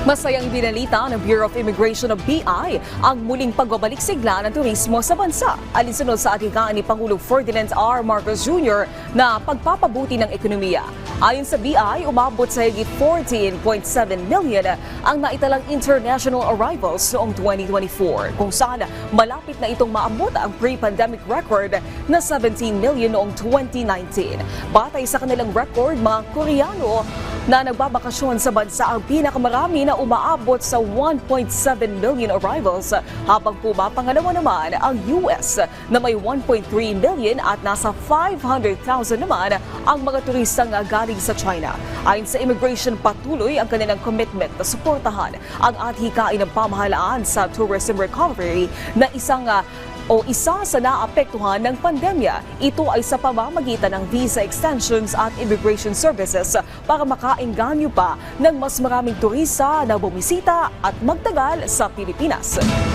Masayang binalita ng Bureau of Immigration o BI ang muling pagbabalik sigla ng turismo sa bansa. Alinsunod sa atikaan ni Pangulong Ferdinand R. Marcos Jr. na pagpapabuti ng ekonomiya. Ayon sa BI, umabot sa higit 14.7 million ang naitalang international arrivals noong 2024, kung saan malapit na itong maabot ang pre-pandemic record na 17 million noong 2019. Batay sa kanilang record, mga Koreano na nagbabakasyon sa bansa ang pinakamarami na umaabot sa 1.7 million arrivals, habang pumapangalawa naman ang US na may 1.3 million at nasa 500,000 naman ang mga turistang galing sa China. Ayon sa immigration, patuloy ang kanilang commitment na suportahan ang athikain ng pamahalaan sa tourism recovery na isa sa naapektuhan ng pandemya. Ito ay sa pamamagitan ng visa extensions at immigration services para makaengganyo pa ng mas maraming turista na bumisita at magtagal sa Pilipinas.